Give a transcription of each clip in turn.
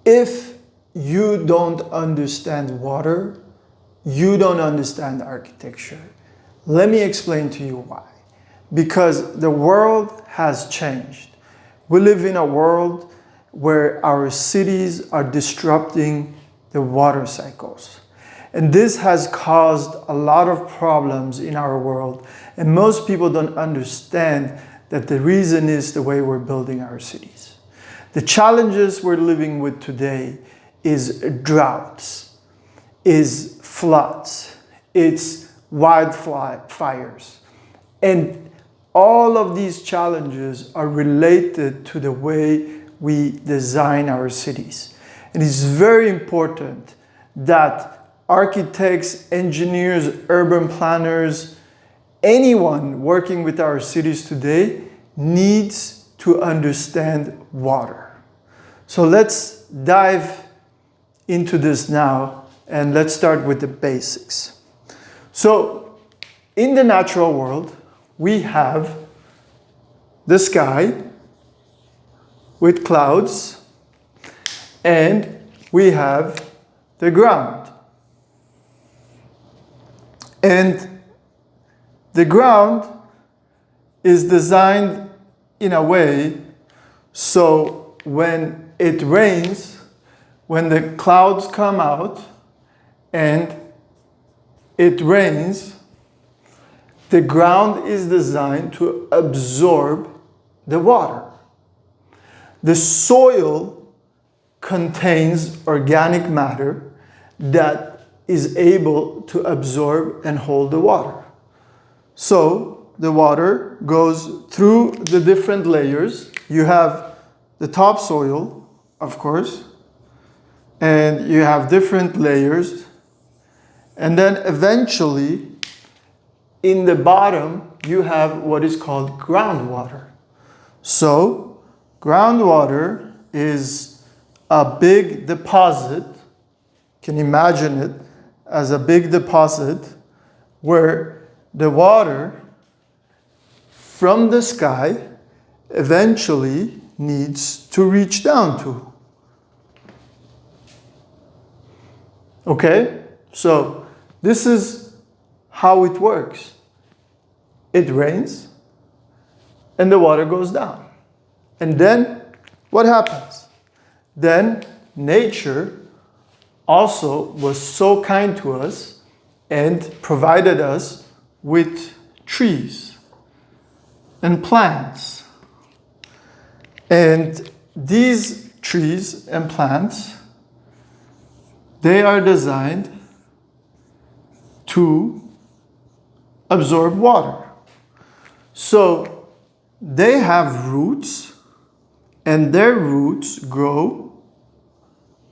If you don't understand water, you don't understand architecture. Let me explain to you why. Because the world has changed. We live in a world where our cities are disrupting the water cycles. And this has caused a lot of problems in our world. And most people don't understand that the reason is the way we're building our cities. The challenges we're living with today is droughts, is floods, it's wildfires. And all of these challenges are related to the way we design our cities. And it's very important that architects, engineers, urban planners, anyone working with our cities today needs to understand water. So let's dive into this now, and let's start with the basics. So in the natural world, we have the sky with clouds, and we have the ground. And the ground is designed in a way so when it rains, when the clouds come out and it rains, the ground is designed to absorb the water. The soil contains organic matter that is able to absorb and hold the water. So the water goes through the different layers. You have the topsoil, of course, and you have different layers. And then eventually, in the bottom, you have what is called groundwater. So groundwater is a big deposit. You can imagine it as a big deposit where the water from the sky eventually needs to reach down to. Okay? So this is how it works. It rains and the water goes down. And then what happens? Then nature also was so kind to us and provided us with trees and plants. And these trees and plants, they are designed to absorb water. So they have roots, and their roots grow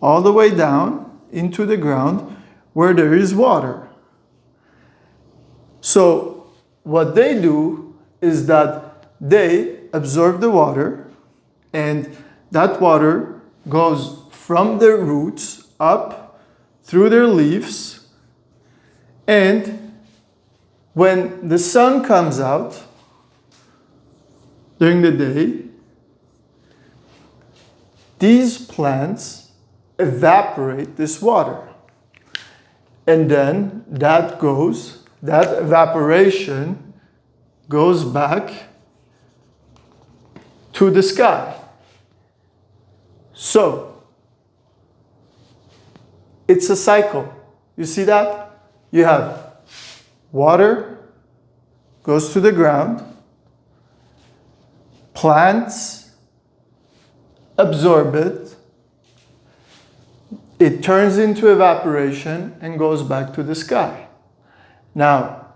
all the way down into the ground where there is water. So what they do is that they absorb the water, and that water goes from their roots up through their leaves, and when the sun comes out during the day, these plants evaporate this water. And then that evaporation goes back to the sky. So it's a cycle. You see that? You have water goes to the ground, plants absorb it, it turns into evaporation and goes back to the sky. Now,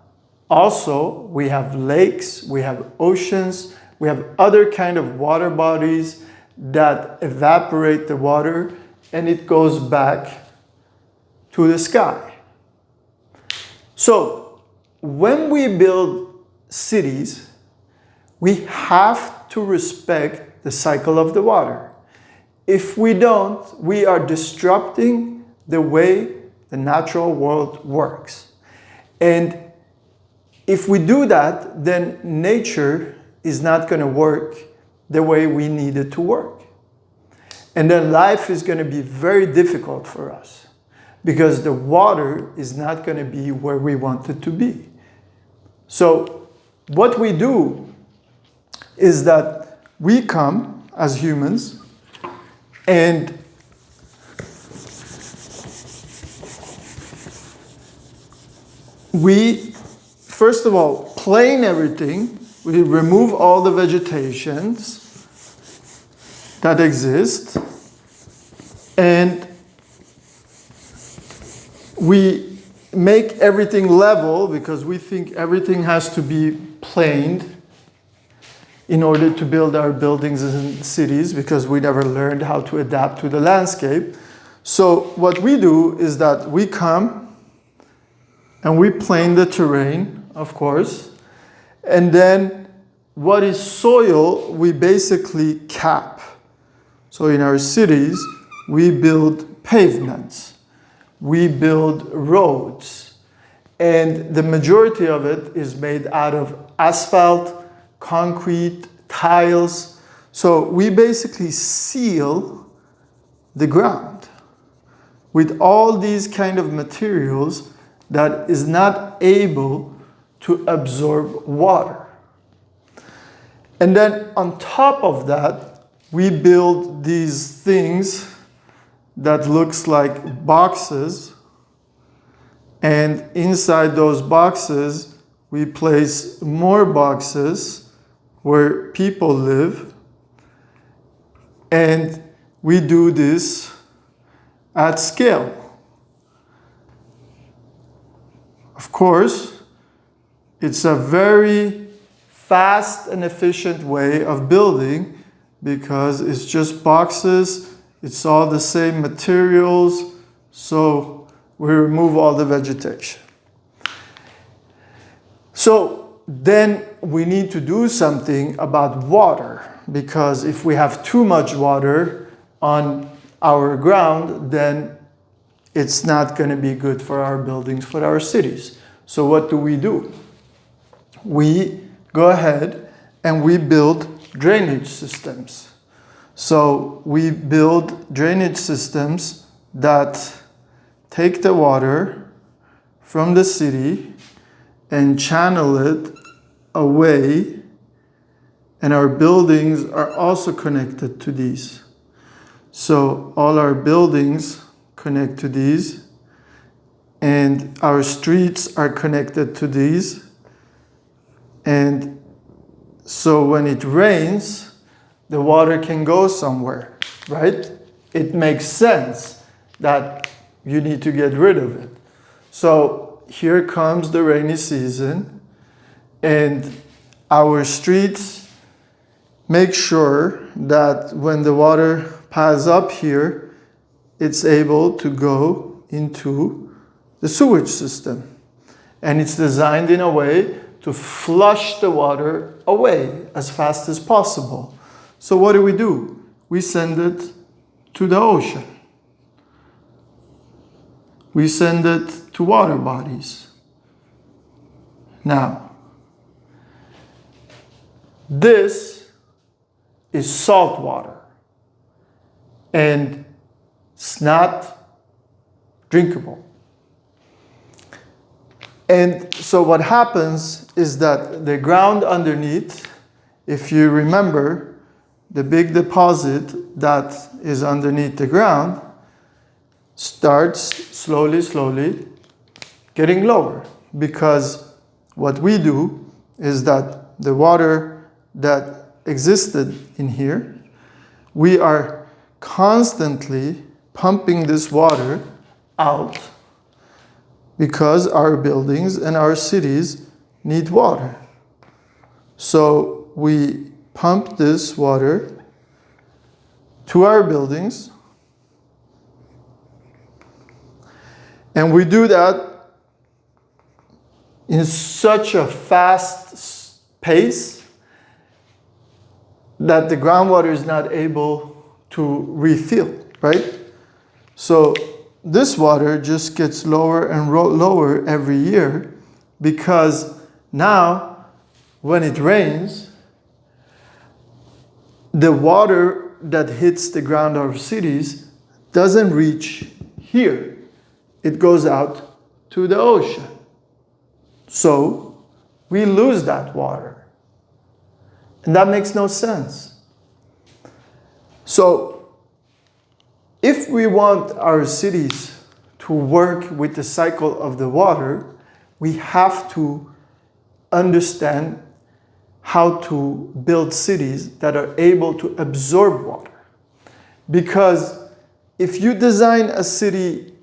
also we have lakes, we have oceans, we have other kind of water bodies that evaporate the water and it goes back to the sky. So when we build cities, we have to respect the cycle of the water. If we don't, we are disrupting the way the natural world works. And if we do that, then nature is not going to work the way we need it to work. And then life is going to be very difficult for us because the water is not going to be where we want it to be. So what we do is that we come as humans and we, first of all, plane everything. We remove all the vegetations that exist, and we make everything level because we think everything has to be planed in order to build our buildings and cities because we never learned how to adapt to the landscape. So what we do is that we come and we plane the terrain, of course, and then what is soil we basically cap. So in our cities, we build pavements, we build roads, and the majority of it is made out of asphalt, concrete, tiles. So we basically seal the ground with all these kind of materials that is not able to absorb water. And then on top of that, we build these things that looks like boxes, and inside those boxes we place more boxes where people live, and we do this at scale. Of course, it's a very fast and efficient way of building because it's just boxes, it's all the same materials, so we remove all the vegetation. So then we need to do something about water, because if we have too much water on our ground, then it's not going to be good for our buildings, for our cities. So what do? We go ahead and we build drainage systems. So we build drainage systems that take the water from the city and channel it away, and our buildings are also connected to these. So all our buildings connect to these, and our streets are connected to these. And so when it rains, the water can go somewhere, right? It makes sense that you need to get rid of it. So here comes the rainy season, and our streets make sure that when the water piles up here, it's able to go into the sewage system. And it's designed in a way to flush the water away as fast as possible. So what do? We send it to the ocean. We send it to water bodies. Now, this is salt water, and it's not drinkable. And so what happens is that the ground underneath, if you remember, the big deposit that is underneath the ground starts slowly getting lower, because what we do is that the water that existed in here, we are constantly pumping this water out because our buildings and our cities need water. So we pump this water to our buildings, and we do that in such a fast pace that the groundwater is not able to refill, right? So this water just gets lower and lower every year, because now when it rains, the water that hits the ground of cities doesn't reach here. It goes out to the ocean. So we lose that water. And that makes no sense. So if we want our cities to work with the cycle of the water, we have to understand how to build cities that are able to absorb water. Because if you design a city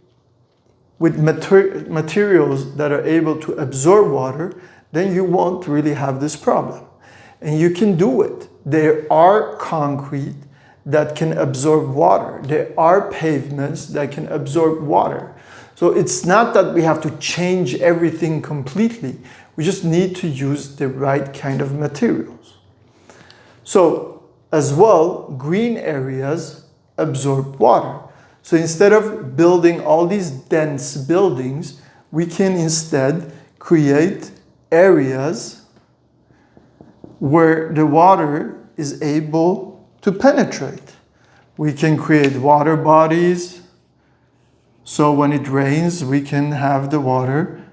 with materials that are able to absorb water, then you won't really have this problem. And you can do it. There are concrete that can absorb water. There are pavements that can absorb water. So it's not that we have to change everything completely. We just need to use the right kind of materials. So as well, green areas absorb water. So instead of building all these dense buildings, we can instead create areas where the water is able to penetrate. We can create water bodies. So when it rains, we can have the water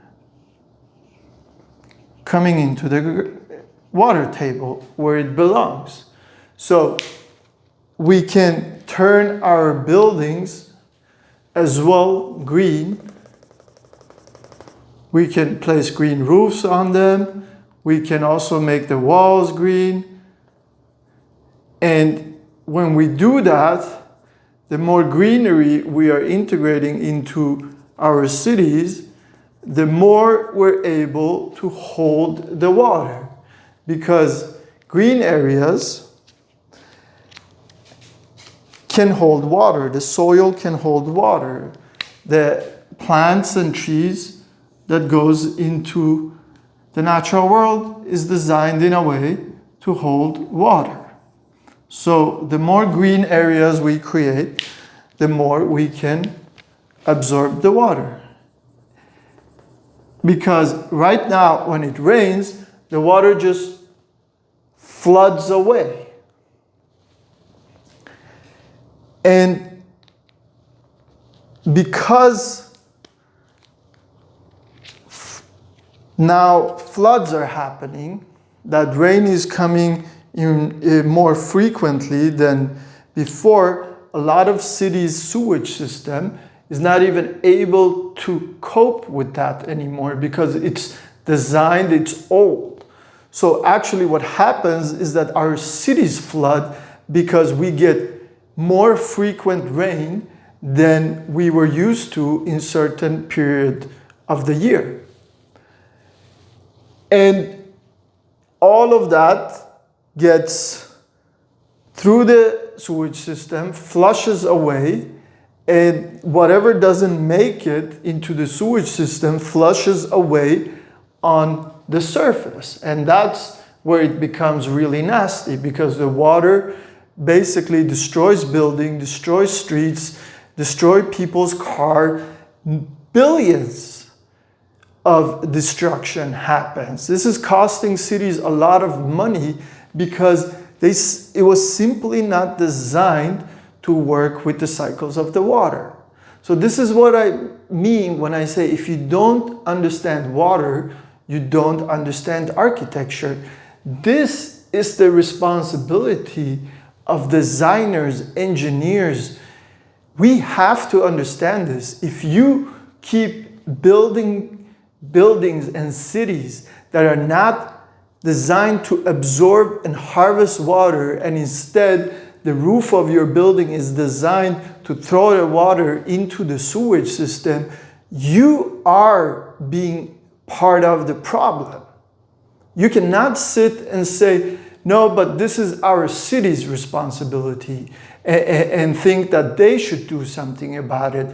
coming into the water table where it belongs. So we can turn our buildings as well green. We can place green roofs on them. We can also make the walls green. And when we do that, the more greenery we are integrating into our cities, the more we're able to hold the water. Because green areas can hold water. The soil can hold water. The plants and trees that goes into the natural world is designed in a way to hold water. So the more green areas we create, the more we can absorb the water. Because right now, when it rains, the water just floods away. And because now floods are happening, that rain is coming in more frequently than before, a lot of cities' sewage system is not even able to cope with that anymore because it's designed, it's old. So actually what happens is that our cities flood because we get more frequent rain than we were used to in certain period of the year. And all of that gets through the sewage system, flushes away, and whatever doesn't make it into the sewage system flushes away on the surface. And that's where it becomes really nasty because the water basically destroys buildings, destroys streets, destroys people's cars. Billions of destruction happens. This is costing cities a lot of money because it was simply not designed to work with the cycles of the water. So this is what I mean when I say if you don't understand water, you don't understand architecture. This is the responsibility of designers, engineers. We have to understand this. If you keep building buildings and cities that are not designed to absorb and harvest water, and instead the roof of your building is designed to throw the water into the sewage system, you are being part of the problem. You cannot sit and say, no, but this is our city's responsibility, and think that they should do something about it.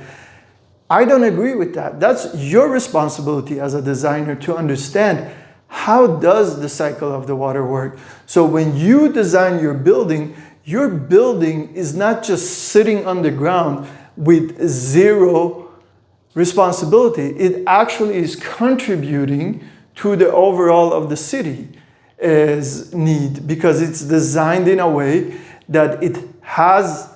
I don't agree with that. That's your responsibility as a designer to understand how does the cycle of the water work. So when you design your building is not just sitting on the ground with zero responsibility. It actually is contributing to the overall of the city's need because it's designed in a way that it has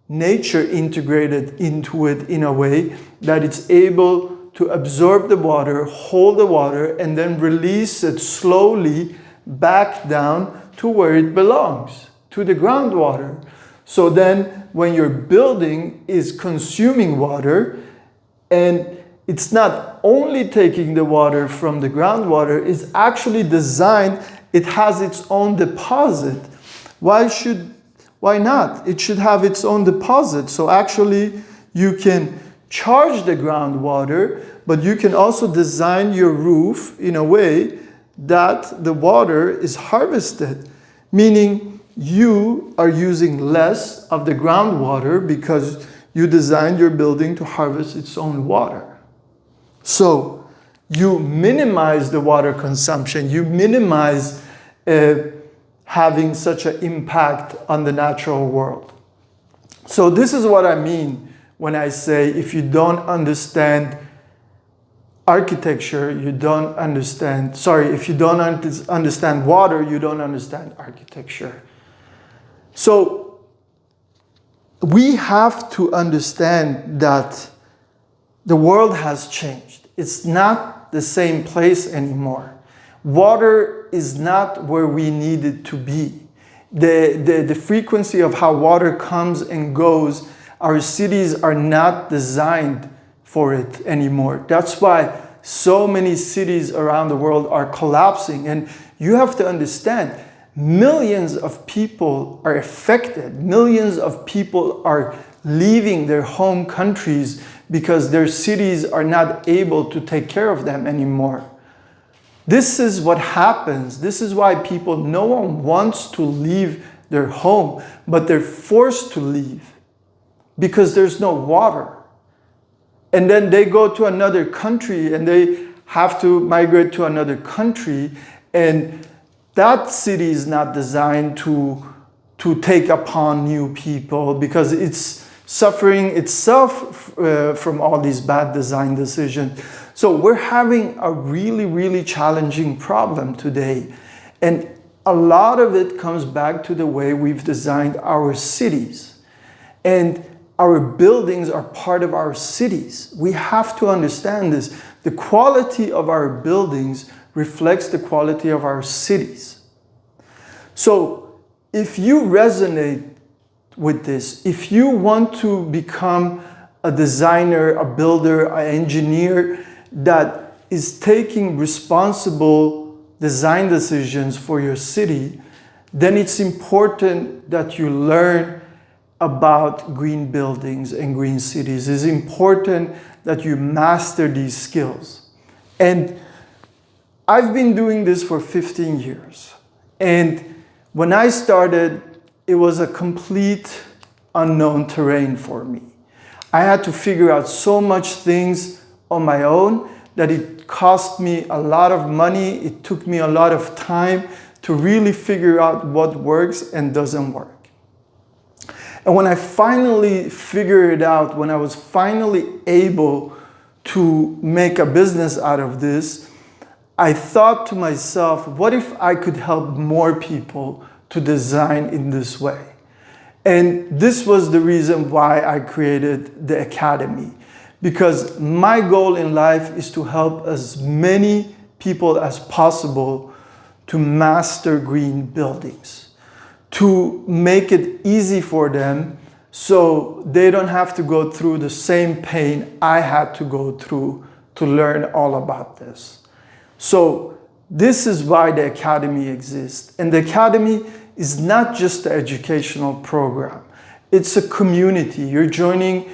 nature integrated into it in a way that it's able to absorb the water, hold the water, and then release it slowly back down to where it belongs, to the groundwater. So then when your building is consuming water, and it's not only taking the water from the groundwater, it's actually designed, it has its own deposit. Why not? It should have its own deposit. So actually you can charge the groundwater, but you can also design your roof in a way that the water is harvested, meaning you are using less of the groundwater because you designed your building to harvest its own water. So you minimize the water consumption, you minimize having such an impact on the natural world. So this is what I mean when I say if you don't understand architecture, you don't understand, if you don't understand water, you don't understand architecture. So we have to understand that the world has changed. It's not the same place anymore. Water is not where we need it to be. The frequency of how water comes and goes, our cities are not designed for it anymore. That's why so many cities around the world are collapsing. And you have to understand, millions of people are affected. Millions of people are leaving their home countries because their cities are not able to take care of them anymore. This is what happens. This is why no one wants to leave their home, but they're forced to leave because there's no water. And then they go to another country and they have to migrate to another country, and that city is not designed to take upon new people because it's suffering itself from all these bad design decisions. So we're having a really, really challenging problem today. And a lot of it comes back to the way we've designed our cities. And our buildings are part of our cities. We have to understand this. The quality of our buildings reflects the quality of our cities. So if you resonate with this, if you want to become a designer, a builder, an engineer that is taking responsible design decisions for your city, then it's important that you learn about green buildings and green cities. It's important that you master these skills. And I've been doing this for 15 years. And when I started, it was a complete unknown terrain for me. I had to figure out so much things on my own that it cost me a lot of money. It took me a lot of time to really figure out what works and doesn't work. And when I finally figured it out, when I was finally able to make a business out of this, I thought to myself, what if I could help more people to design in this way? And this was the reason why I created the Academy. Because my goal in life is to help as many people as possible to master green buildings, to make it easy for them so they don't have to go through the same pain I had to go through to learn all about this. So this is why the Academy exists. And the Academy is not just an educational program. It's a community. You're joining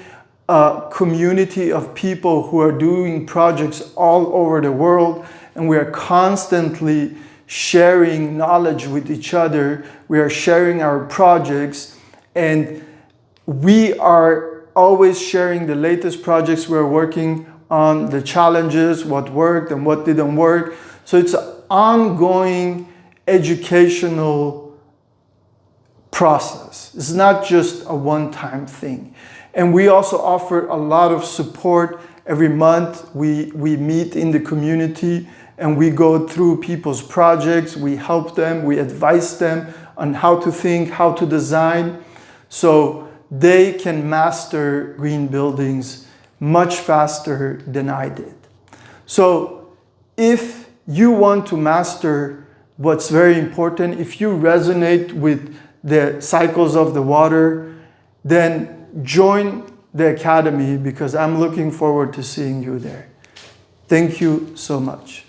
a community of people who are doing projects all over the world, and we are constantly sharing knowledge with each other. We are sharing our projects, and we are always sharing the latest projects we're working on, the challenges, what worked and what didn't work. So it's an ongoing educational process. It's not just a one-time thing. And we also offer a lot of support. Every month we meet in the community and we go through people's projects. We help them, we advise them on how to think, how to design. So they can master green buildings much faster than I did. So if you want to master what's very important, if you resonate with the cycles of the water, then join the Academy, because I'm looking forward to seeing you there. Thank you so much.